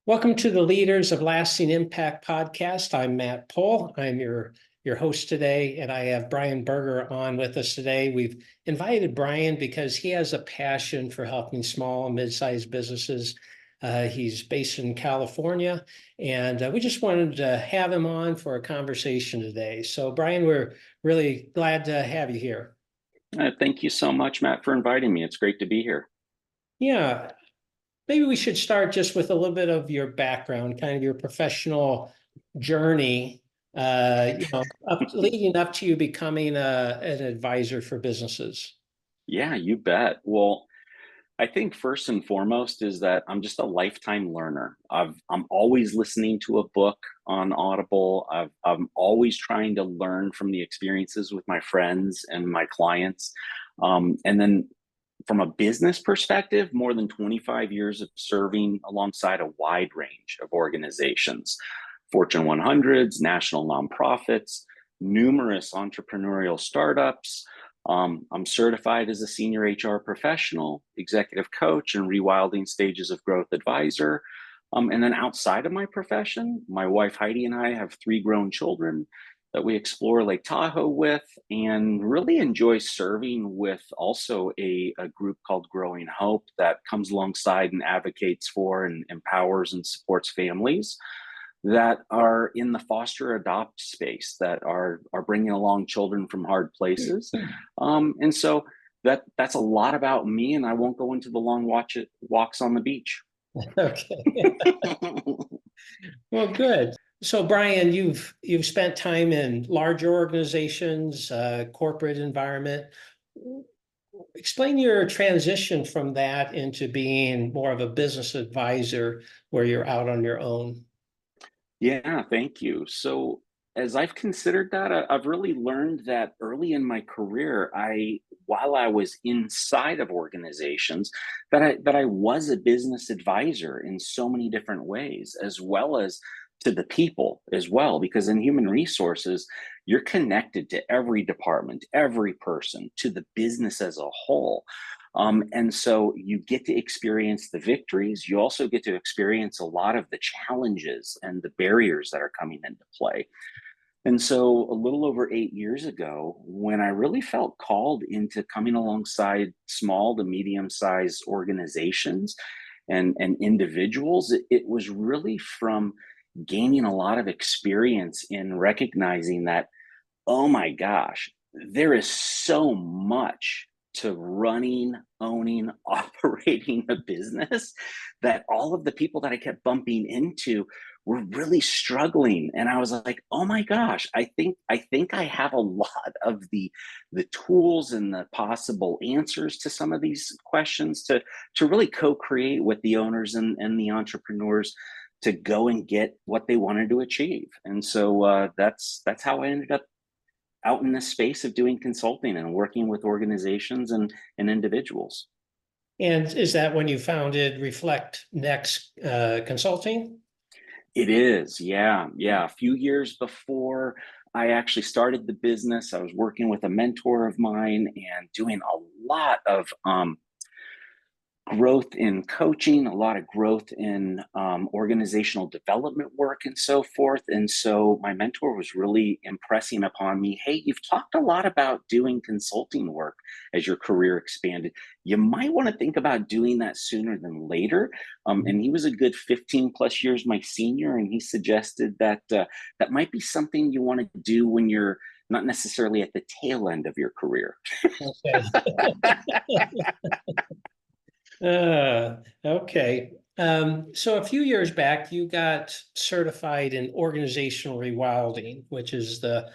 Welcome to the Leaders of Lasting Impact podcast. I'm Matt Pohl. I'm your host today, and I have Brian Berger on with us today. We've invited Brian because he has a passion for helping small and mid-sized businesses. He's based in California, and we just wanted to have him on for a conversation today. So, Brian, we're really glad to have you here. Thank you so much, Matt, for inviting me. It's great to be here. Yeah. Maybe we should start just with a little bit of your background, kind of your professional journey, leading up to you becoming an advisor for businesses. Yeah, you bet. Well, I think first and foremost is that I'm just a lifetime learner. I'm always listening to a book on Audible. I'm always trying to learn from the experiences with my friends and my clients. And then from a business perspective, more than 25 years of serving alongside a wide range of organizations, Fortune 100s, national nonprofits, numerous entrepreneurial startups. I'm certified as a senior HR professional, executive coach, and rewilding stages of growth advisor. And then outside of my profession, my wife Heidi and I have 3 grown children that we explore Lake Tahoe with, and really enjoy serving with also a group called Growing Hope that comes alongside and advocates for and empowers and supports families that are in the foster adopt space, that are bringing along children from hard places. And so that's a lot about me, and I won't go into the long walks on the beach. Okay. Well, good. So, Brian, you've spent time in larger organizations, corporate environment. Explain your transition from that into being more of a business advisor where you're out on your own. Yeah, thank you. So, as I've considered that, I've really learned that early in my career, while I was inside of organizations, that I was a business advisor in so many different ways, as well as to the people as well, because in human resources, you're connected to every department, every person, to the business as a whole. And so you get to experience the victories. You also get to experience a lot of the challenges and the barriers that are coming into play. And so a little over 8 years ago, when I really felt called into coming alongside small to medium-sized organizations and individuals, it was really from gaining a lot of experience in recognizing that, oh my gosh, there is so much to running, owning, operating a business, that all of the people that I kept bumping into were really struggling. And I was like, oh my gosh, I think I have a lot of the tools and the possible answers to some of these questions to really co-create with the owners and the entrepreneurs to go and get what they wanted to achieve. And so that's how I ended up out in this space of doing consulting and working with organizations and individuals. And is that when you founded REFLECTNEXT Consulting? It is, yeah. A few years before I actually started the business, I was working with a mentor of mine and doing a lot of growth in coaching, a lot of growth in organizational development work and so forth. And so my mentor was really impressing upon me, hey, you've talked a lot about doing consulting work as your career expanded. You might want to think about doing that sooner than later. And he was a good 15 plus years my senior, and he suggested that that might be something you want to do when you're not necessarily at the tail end of your career. Okay. Okay. So a few years back, you got certified in organizational rewilding, which is the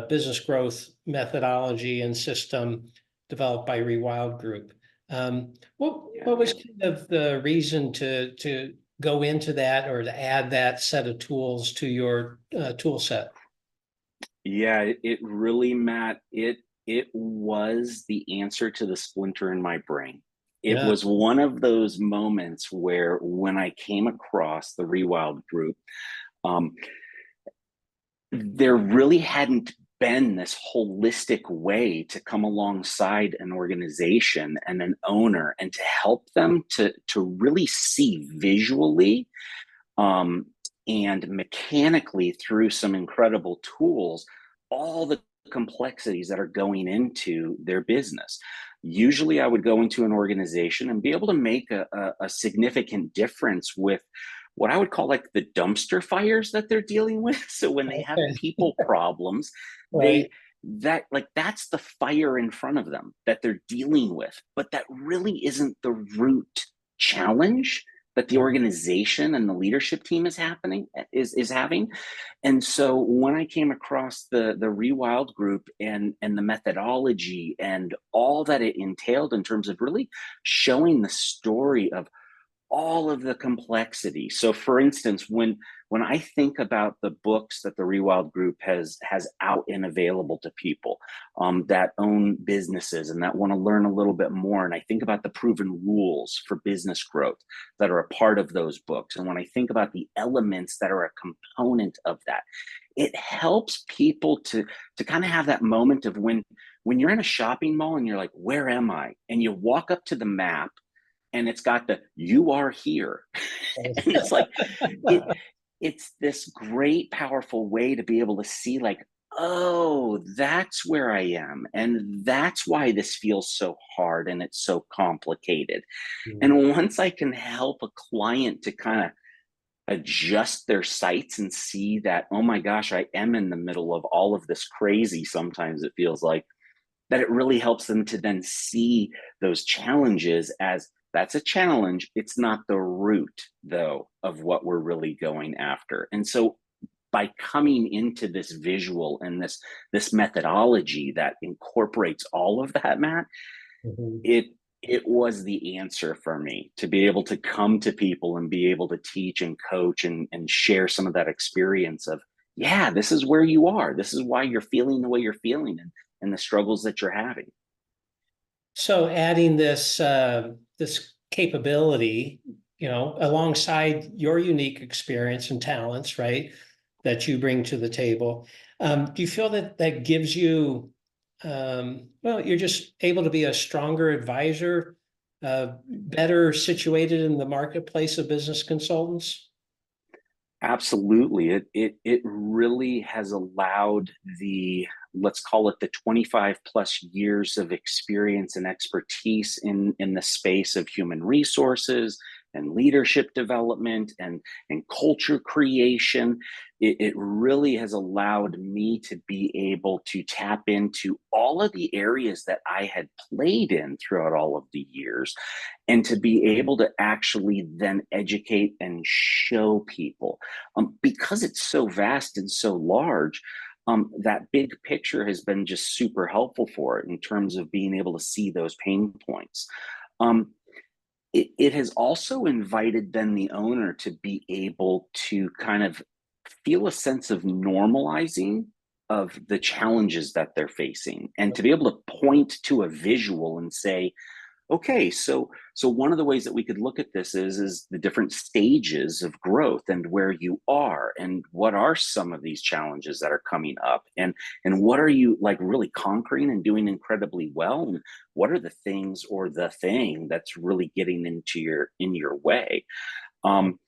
business growth methodology and system developed by ReWild Group. What was kind of the reason to go into that or to add that set of tools to your tool set? Yeah, it really, Matt, it was the answer to the splinter in my brain. It Yeah. was one of those moments where when I came across the ReWild group, um, there really hadn't been this holistic way to come alongside an organization and an owner and to help them to really see visually um, and mechanically through some incredible tools, all the complexities that are going into their business. Usually, I would go into an organization and be able to make a significant difference with what I would call like the dumpster fires that they're dealing with. So when they have Okay. people problems, they Right. that like that's the fire in front of them that they're dealing with, but that really isn't the root challenge that the Mhm. organization and the leadership team is having. And so when I came across the ReWild group and the methodology and all that it entailed in terms of really showing the story of all of the complexity. So for instance, when I think about the books that the ReWild group has out and available to people that own businesses and that want to learn a little bit more, and I think about the proven rules for business growth that are a part of those books, and when I think about the elements that are a component of that, it helps people to kind of have that moment of when you're in a shopping mall and you're like, where am I? And you walk up to the map and it's got the you are here. And it's like it it's this great powerful way to be able to see like, oh, that's where I am, and that's why this feels so hard and it's so complicated. Mhm. And once I can help a client to kind of adjust their sights and see that, oh my gosh, I am in the middle of all of this crazy, sometimes it feels like, that it really helps them to then see those challenges as that's a challenge. It's not the root, though, of what we're really going after. And so by coming into this visual and this methodology that incorporates all of that, Matt, Mhm. it it was the answer for me to be able to come to people and be able to teach and coach and share some of that experience of, yeah, this is where you are. This is why you're feeling the way you're feeling and the struggles that you're having. So adding this capability, alongside your unique experience and talents, right, that you bring to the table, do you feel that that gives you, well, you're just able to be a stronger advisor, better situated in the marketplace of business consultants? Absolutely. It really has allowed the, let's call it the 25 plus years of experience and expertise in the space of human resources and leadership development and culture creation. It really has allowed me to be able to tap into all of the areas that I had played in throughout all of the years and to be able to actually then educate and show people because it's so vast and so large. That big picture has been just super helpful for it in terms of being able to see those pain points. Um, it has also invited then the owner to be able to kind of feel a sense of normalizing of the challenges that they're facing and to be able to point to a visual and say, okay, so one of the ways that we could look at this is the different stages of growth and where you are and what are some of these challenges that are coming up and what are you like really conquering and doing incredibly well and what are the things or the thing that's really getting into your way. Um,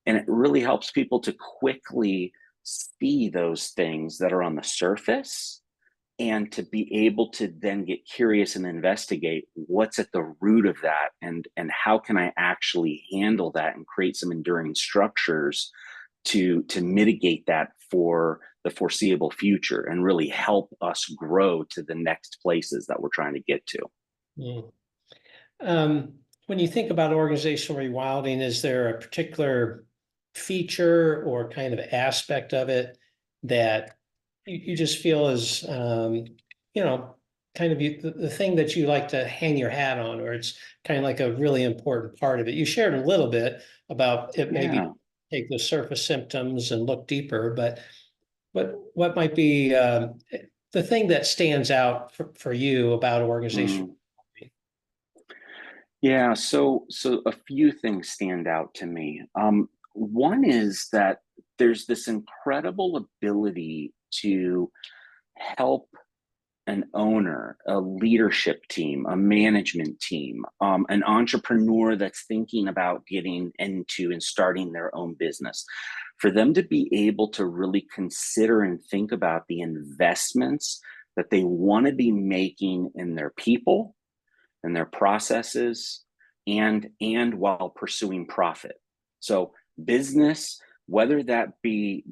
and it really helps people to quickly see those things that are on the surface and to be able to then get curious and investigate what's at the root of that and how can I actually handle that and create some enduring structures to mitigate that for the foreseeable future and really help us grow to the next places that we're trying to get to. Mm. When you think about organizational rewilding, is there a particular feature or kind of aspect of it that you just feel is, you know, kind of the thing that you like to hang your hat on, or it's kind of like a really important part of it? You shared a little bit about it, maybe Yeah. take the surface symptoms and look deeper, but what might be the thing that stands out for you about organizational? Mm. Yeah, so a few things stand out to me. One is that there's this incredible ability to help an owner, a leadership team, a management team, an entrepreneur that's thinking about getting into and starting their own business, for them to be able to really consider and think about the investments that they want to be making in their people and their processes, and while pursuing profit. So business, whether that be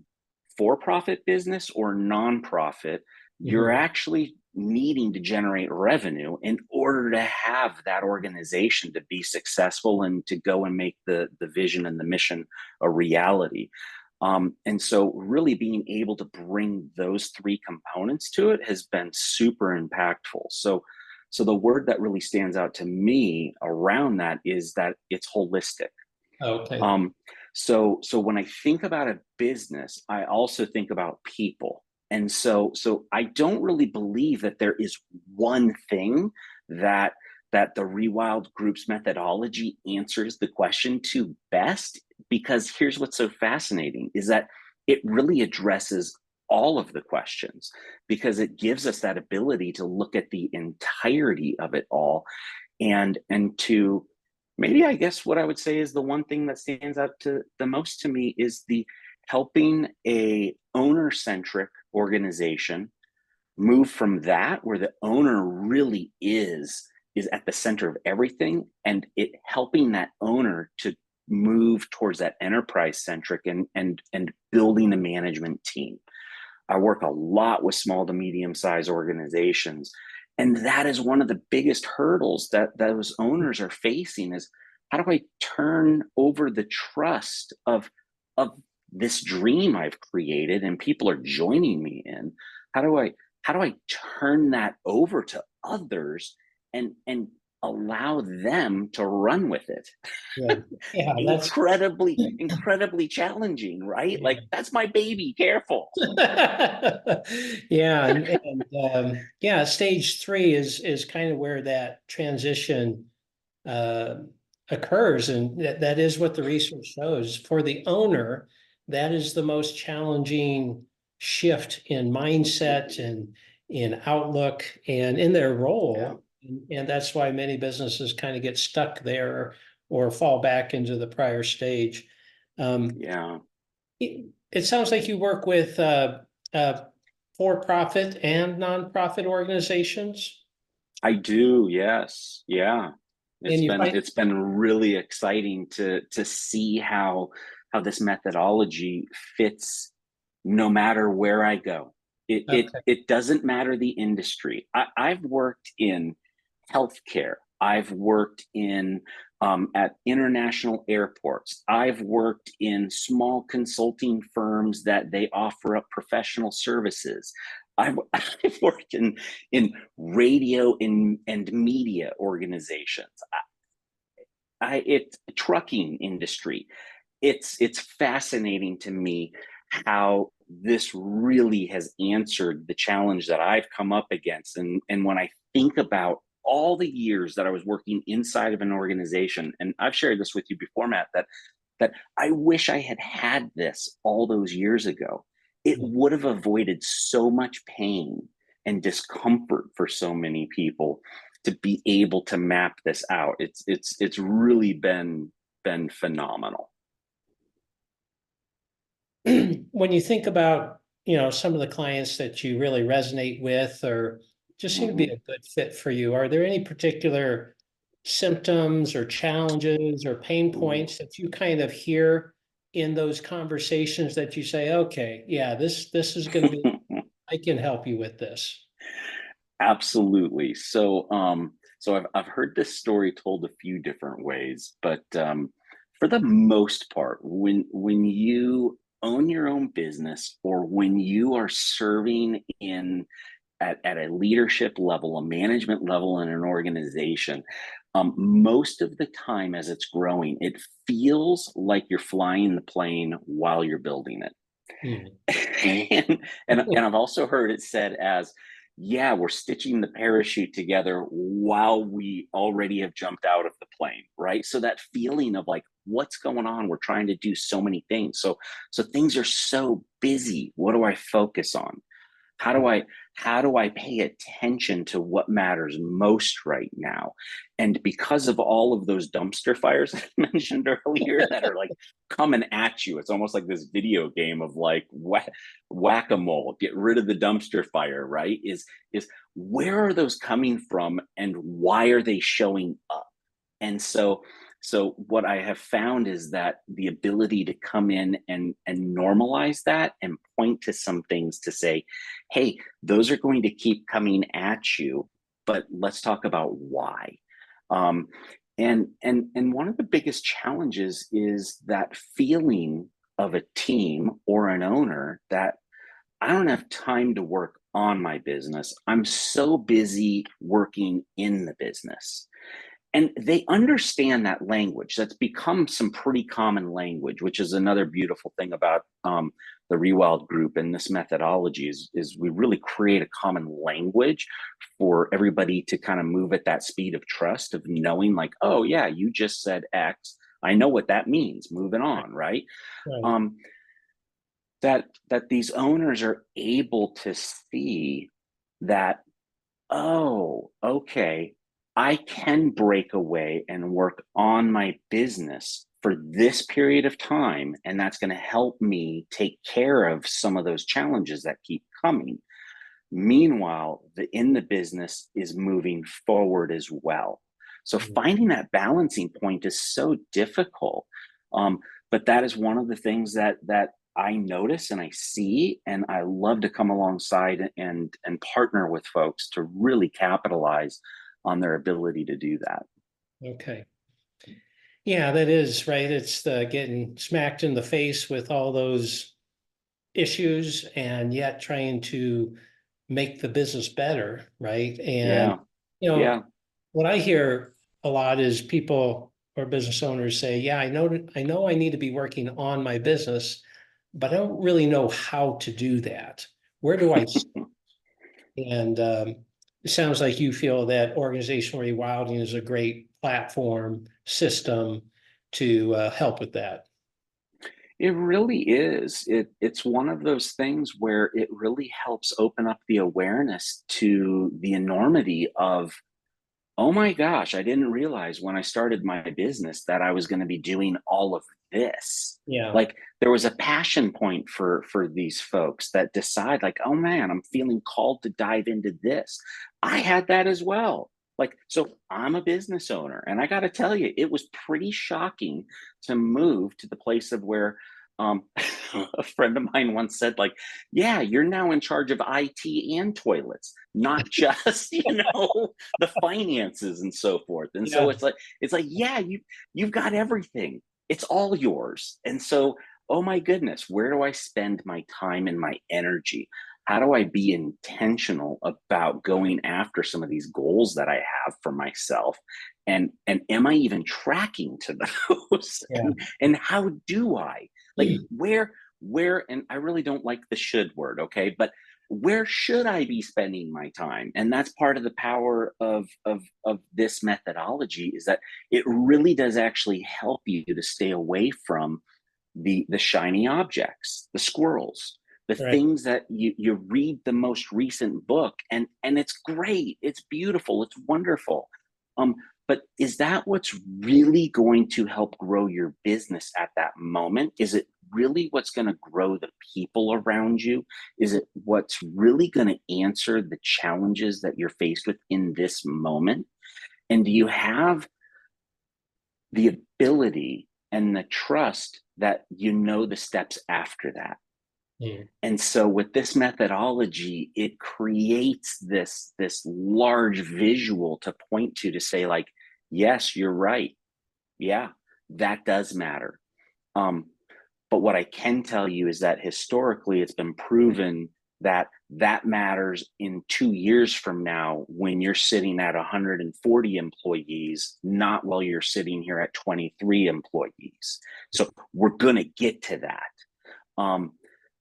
for-profit business or nonprofit, you're Mhm. actually needing to generate revenue in order to have that organization to be successful and to go and make the vision and the mission a reality. And so really being able to bring those three components to it has been super impactful. So the word that really stands out to me around that is that it's holistic. Okay. Um, so when I think about a business, I also think about people. And so I don't really believe that there is one thing that the Rewild Group's methodology answers the question to best, because here's what's so fascinating is that it really addresses all of the questions, because it gives us that ability to look at the entirety of it all, and to maybe, I guess what I would say is the one thing that stands out to the most to me is the helping a owner-centric organization move from that, where the owner really is at the center of everything, and it helping that owner to move towards that enterprise centric and building a management team. I work a lot with small to medium sized organizations. And that is one of the biggest hurdles that those owners are facing is, how do I turn over the trust of this dream I've created and people are joining me in? How do I turn that over to others and allow them to run with it? Yeah. Yeah, that's Incredibly challenging, right? yeah. Like, that's my baby, careful. Yeah, yeah, stage three is kind of where that transition uh, occurs, and that is what the research shows. For the owner, that is the most challenging shift in mindset and in outlook and in their Yeah. role. And that's why many businesses kind of get stuck there or fall back into the prior stage. Um, Yeah, it sounds like you work with for-profit and nonprofit organizations, I do. Yes. Yeah. and you find It's been really exciting to see how this methodology fits no matter where I go. okay. It doesn't matter the industry. I've worked in healthcare. I've worked in at international airports. I've worked in small consulting firms that they offer up professional services. I've worked in radio and media organizations. It's trucking industry. It's fascinating to me how this really has answered the challenge that I've come up against. And when I think about all the years that I was working inside of an organization, and I've shared this with you before, Matt, that I wish I had had this all those years ago. It would have avoided so much pain and discomfort for so many people to be able to map this out. It's really been phenomenal. When you think about, some of the clients that you really resonate with or just seem to be Mhm. a good fit for you, are there any particular symptoms or challenges or pain Ooh. points that you kind of hear in those conversations that you say, okay, yeah, this is going to be, I can help you with this. Absolutely. So I've heard this story told a few different ways, but for the most part, when you own your own business, or when you are serving in at a leadership level, a management level in an organization, most of the time as it's growing, it feels like you're flying the plane while you're building it. Mhm. And I've also heard it said as, yeah, we're stitching the parachute together while we already have jumped out of the plane, right? So that feeling of like, what's going on? We're trying to do so many things. So things are so busy. What do I focus on? How do I pay attention to what matters most right now? And because of all of those dumpster fires I mentioned earlier that are like coming at you, it's almost like this video game of like whack-a-mole, get rid of the dumpster fire, right? Is where are those coming from and why are they showing up? And so what I have found is that the ability to come in and normalize that and point to some things to say, hey, those are going to keep coming at you, but let's talk about why. Um, and one of the biggest challenges is that feeling of a team or an owner that I don't have time to work on my business. I'm so busy working in the business. And they understand that language. That's become some pretty common language, which is another beautiful thing about the ReWild group and this methodology is we really create a common language for everybody to kind of move at that speed of trust of knowing like, oh yeah, you just said X. I know what that means. Moving on, right? Right. Um, that these owners are able to see that, oh, okay, I can break away and work on my business for this period of time, and that's going to help me take care of some of those challenges that keep coming. Meanwhile, the business is moving forward as well. So Mm. finding that balancing point is so difficult. Um, but that is one of the things that I notice and I see, and I love to come alongside and partner with folks to really capitalize on their ability to do that. Okay. Yeah, that is right. It's the getting smacked in the face with all those issues and yet trying to make the business better, right? And Yeah, you know, yeah. what I hear a lot is people or business owners say, "Yeah, I know I need to be working on my business, but I don't really know how to do that. Where do I?" And it sounds like you feel that organizational rewilding is a great platform system to help with that. It really is. It's one of those things where it really helps open up the awareness to the enormity of, oh my gosh, I didn't realize when I started my business that I was going to be doing all of this. Yeah. Like there was a passion point for these folks that decide like, oh man, I'm feeling called to dive into this. I had that as well. Like, so I'm a business owner, and I got to tell you, it was pretty shocking to move to the place of where um, a friend of mine once said, like, yeah, you're now in charge of IT and toilets, not just, the finances and so forth. And so Yeah. it's like, yeah, you've got everything. It's all yours. And so, oh my goodness, where do I spend my time and my energy? How do I be intentional about going after some of these goals that I have for myself? And am I even tracking to those? Yeah. And how do I? Like where and I really don't like the should word, okay? But where should I be spending my time? And that's part of the power of this methodology is that it really does actually help you to stay away from the shiny objects, the squirrels, the Right. things that you read the most recent book and it's great, it's beautiful, it's wonderful. But is that what's really going to help grow your business at that moment? Is it really what's going to grow the people around you? Is it what's really going to answer the challenges that you're faced with in this moment? And do you have the ability and the trust that you know the steps after that? Mm. And so with this methodology, it creates this large visual to point to say like, yes, you're right. Yeah, that does matter. Um, but what I can tell you is that historically, it's been proven that that matters in 2 years from now when you're sitting at 140 employees, not while you're sitting here at 23 employees. So we're going to get to that. Um,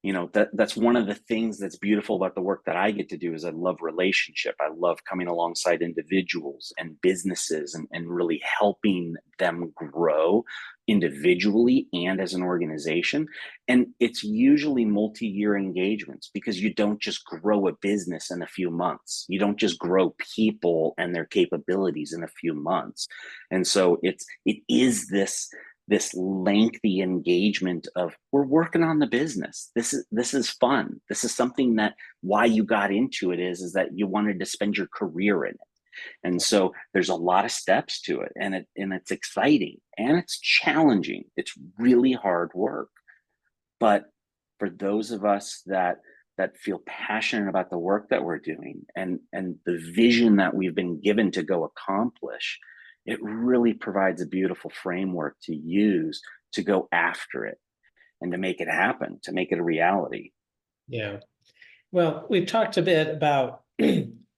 That's one of the things that's beautiful about the work that I get to do is I love relationship. I love coming alongside individuals and businesses and really helping them grow individually and as an organization. And it's usually multi-year engagements because you don't just grow a business in a few months. You don't just grow people and their capabilities in a few months. And so it is this lengthy engagement of we're working on the business. This is fun. This is something that why you got into it is that you wanted to spend your career in it. And so there's a lot of steps to it, and it's exciting and it's challenging. It's really hard work. But for those of us that feel passionate about the work that we're doing and the vision that we've been given to go accomplish, it really provides a beautiful framework to use to go after it and to make it happen, to make it a reality. Yeah. Well, we've talked a bit about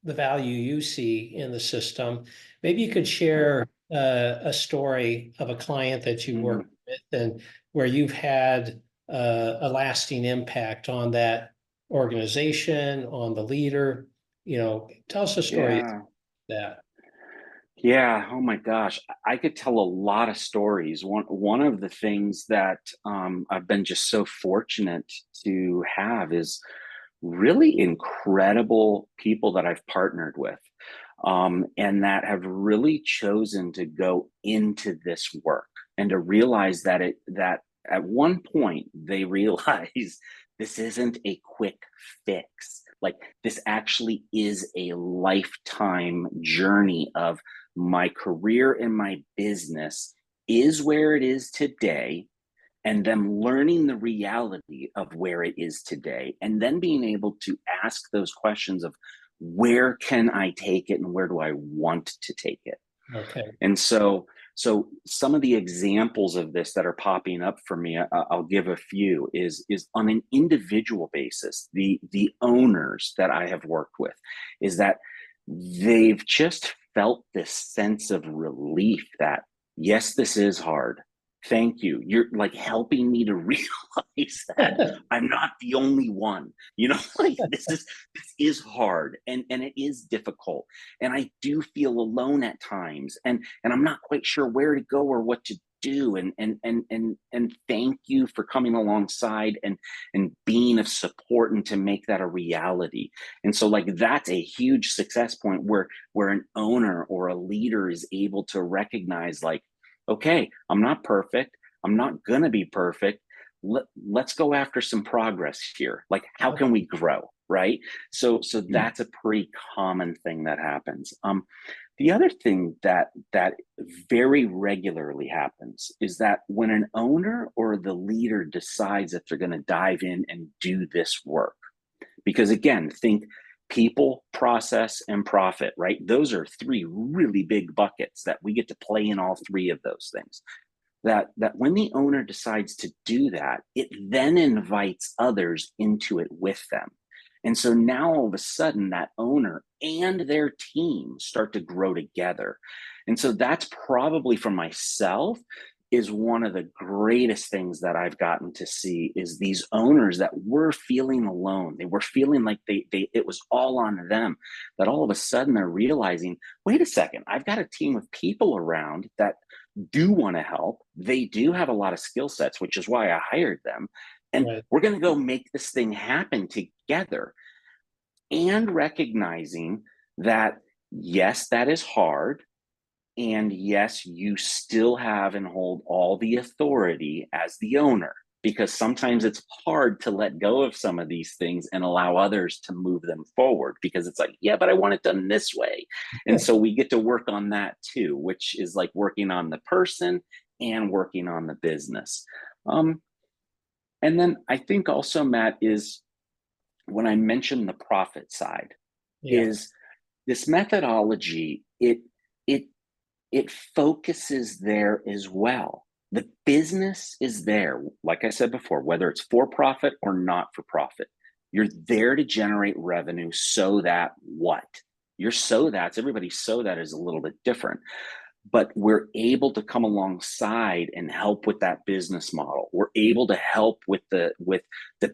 the value you see in the system. Maybe you could share a story of a client that you work with and where you've had a lasting impact on that organization, on the leader. Tell us a story of Yeah. that. Yeah. Oh my gosh. I could tell a lot of stories. One of the things that I've been just so fortunate to have is really incredible people that I've partnered with, and that have really chosen to go into this work and to realize that at one point they realize this isn't a quick fix. Like this actually is a lifetime journey of my career and my business is where it is today, and them learning the reality of where it is today, and then being able to ask those questions of where can I take it and where do I want to take it. Okay. And so some of the examples of this that are popping up for me, I'll give a few, is on an individual basis, the owners that I have worked with, is that they've just felt this sense of relief that, yes, this is hard. Thank you. You're like helping me to realize that I'm not the only one. Like this is hard and it is difficult. And I do feel alone at times. And I'm not quite sure where to go or what to do. And thank you for coming alongside and being of support and to make that a reality. And so like that's a huge success point where an owner or a leader is able to recognize like, okay, I'm not perfect. I'm not going to be perfect. Let's go after some progress here. Like, how can we grow? Right. So that's a pretty common thing that happens. The other thing that very regularly happens is that when an owner or the leader decides that they're going to dive in and do this work, because again, think people, process, and profit, right? Those are three really big buckets that we get to play in all three of those things. That when the owner decides to do that, it then invites others into it with them. And so now all of a sudden that owner and their team start to grow together. And so that's probably for myself is one of the greatest things that I've gotten to see is these owners that were feeling alone. They were feeling like it was all on them, that all of a sudden they're realizing, wait a second, I've got a team of people around that do want to help. They do have a lot of skill sets, which is why I hired them. And Right. we're going to go make this thing happen together. And recognizing that, yes, that is hard. And yes, you still have and hold all the authority as the owner, because sometimes it's hard to let go of some of these things and allow others to move them forward because it's like, yeah, but I want it done this way. And so we get to work on that too, which is like working on the person and working on the business. And then I think also, Matt, is when I mentioned the profit side, Yeah. is this methodology, it focuses there as well. The business is there, like I said before, whether it's for profit or not for profit. You're there to generate revenue so that what? Everybody's so that is a little bit different. but we're able to come alongside and help with that business model. We're able to help with the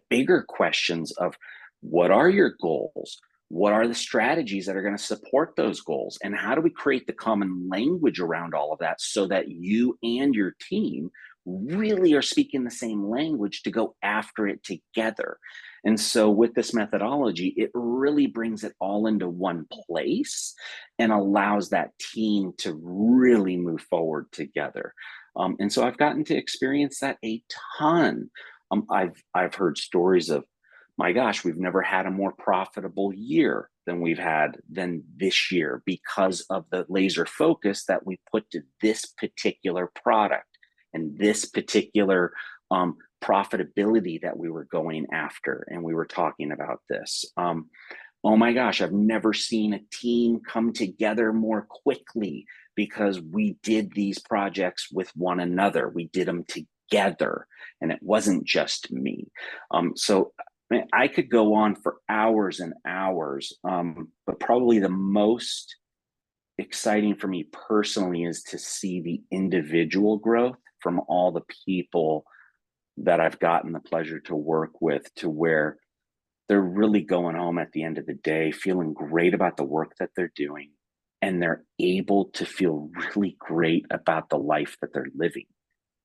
bigger questions of what are your goals? What are the strategies that are going to support those goals? And how do we create the common language around all of that so that you and your team really are speaking the same language to go after it together? And so with this methodology, it really brings it all into one place and allows that team to really move forward together. And so I've gotten to experience that a ton. I've heard stories of, my gosh, we've never had a more profitable year than we've had than this year because of the laser focus that we put to this particular product and this particular profitability that we were going after. And we were talking about this. Oh my gosh, I've never seen a team come together more quickly because we did these projects with one another. We did them together, and it wasn't just me. So I could go on for hours and hours, but probably the most exciting for me personally is to see the individual growth from all the people that I've gotten the pleasure to work with, to where they're really going home at the end of the day feeling great about the work that they're doing, and they're able to feel really great about the life that they're living,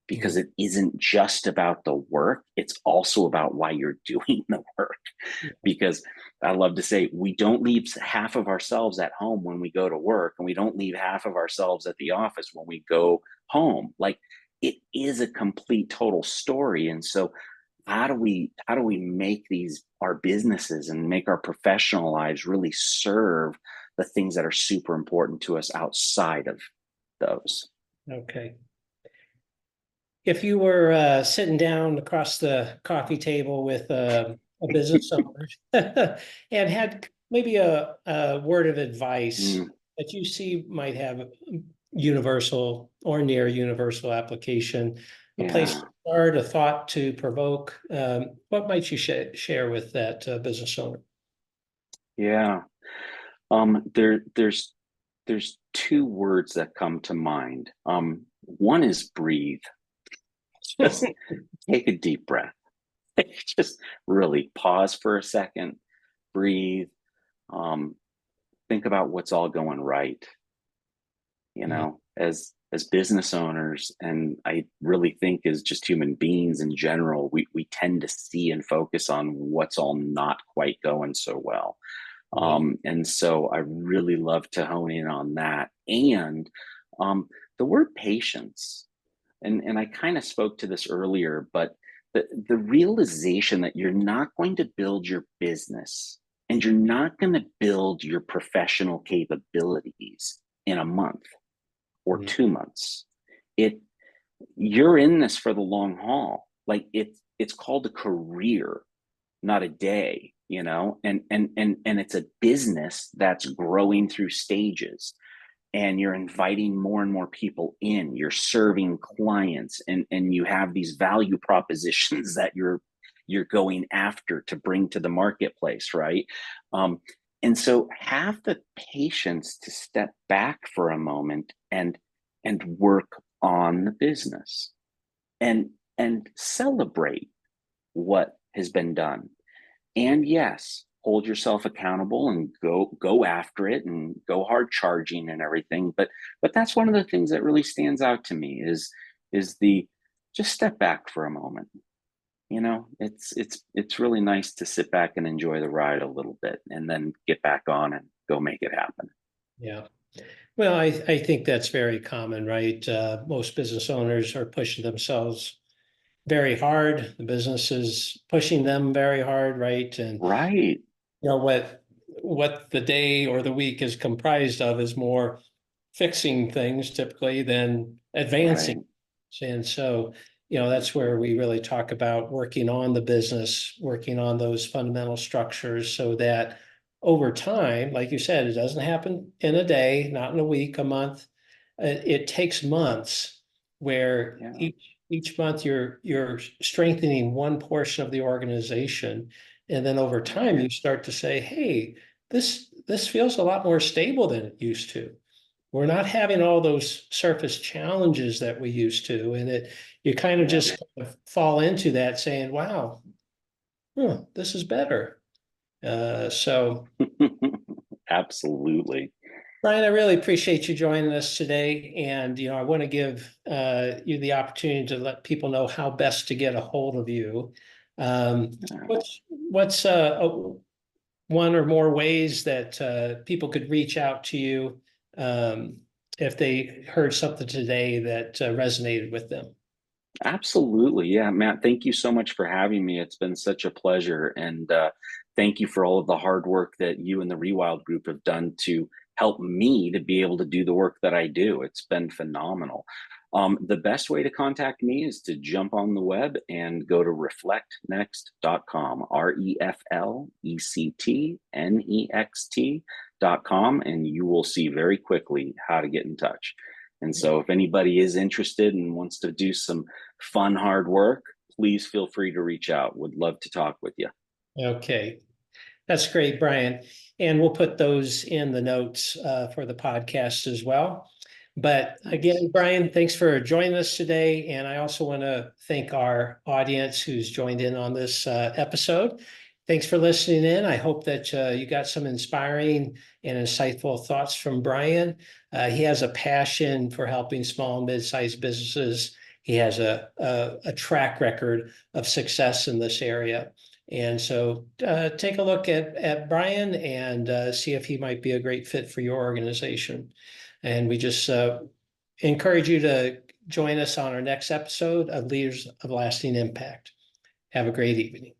because it isn't just about the work, it's also about why you're doing the work. Because I love to say, we don't leave half of ourselves at home when we go to work, and we don't leave half of ourselves at the office when we go home. Like, it is a complete total story. And so how do we make these our businesses and make our professional lives really serve the things that are super important to us outside of those? Okay. If you were sitting down across the coffee table with a business owner and had maybe a word of advice that you see might have universal or near universal application, a place Yeah. to start, a thought to provoke, what might you share with that business owner? Yeah. There's two words that come to mind. One is breathe. Just take a deep breath. Just really pause for a second, breathe, um, think about what's all going right. You Mm, know, as business owners, and I really think as just human beings in general, we tend to see and focus on what's all not quite going so well. yeah. And so I really love to hone in on that. And the word patience, and I kind of spoke to this earlier, but the realization that you're not going to build your business and you're not going to build your professional capabilities in a month or Mm, 2 months. It You're in this for the long haul. Like, it's called a career, not a day, you know, and it's a business that's growing through stages, and you're inviting more and more people in, you're serving clients, and you have these value propositions that you're going after to bring to the marketplace, right? um, and so have the patience to step back for a moment and work on the business, and celebrate what has been done. And yes, hold yourself accountable and go after it and go hard charging and everything. But that's one of the things that really stands out to me is the just step back for a moment. You know, it's really nice to sit back and enjoy the ride a little bit and then get back on and go make it happen. yeah. Well, I think that's very common, right? Most business owners are pushing themselves very hard. The business is pushing them very hard, right? And Right. you know what the day or the week is comprised of is more fixing things typically than advancing. Right. And so, you know, that's where we really talk about working on the business, working on those fundamental structures so that over time, like you said, it doesn't happen in a day, not in a week, a month. It takes months where Yeah. each month you're strengthening one portion of the organization. And then over time you start to say, hey, this feels a lot more stable than it used to. we're not having all those surface challenges that we used to. And you kind of Yeah. just kind of fall into that saying, wow, this is better. So Absolutely. Brian, I really appreciate you joining us today. And, I want to give you the opportunity to let people know how best to get a hold of you. What's one or more ways that people could reach out to you if they heard something today that resonated with them? Absolutely. Yeah, Matt, thank you so much for having me. It's been such a pleasure. And thank you for all of the hard work that you and the ReWild group have done to help me to be able to do the work that I do. It's been phenomenal. The best way to contact me is to jump on the web and go to reflectnext.com, reflectnext.com, and you will see very quickly how to get in touch. And so if anybody is interested and wants to do some fun, hard work, please feel free to reach out. Would love to talk with you. Okay. That's great, Brian. And we'll put those in the notes for the podcast as well. But Nice. again, Brian, thanks for joining us today. And I also want to thank our audience who's joined in on this episode. Thanks for listening in. I hope that you got some inspiring and insightful thoughts from Brian. He has a passion for helping small and mid-sized businesses. He has a track record of success in this area. And so take a look at Brian and see if he might be a great fit for your organization. And we just encourage you to join us on our next episode of Leaders of Lasting Impact. Have a great evening.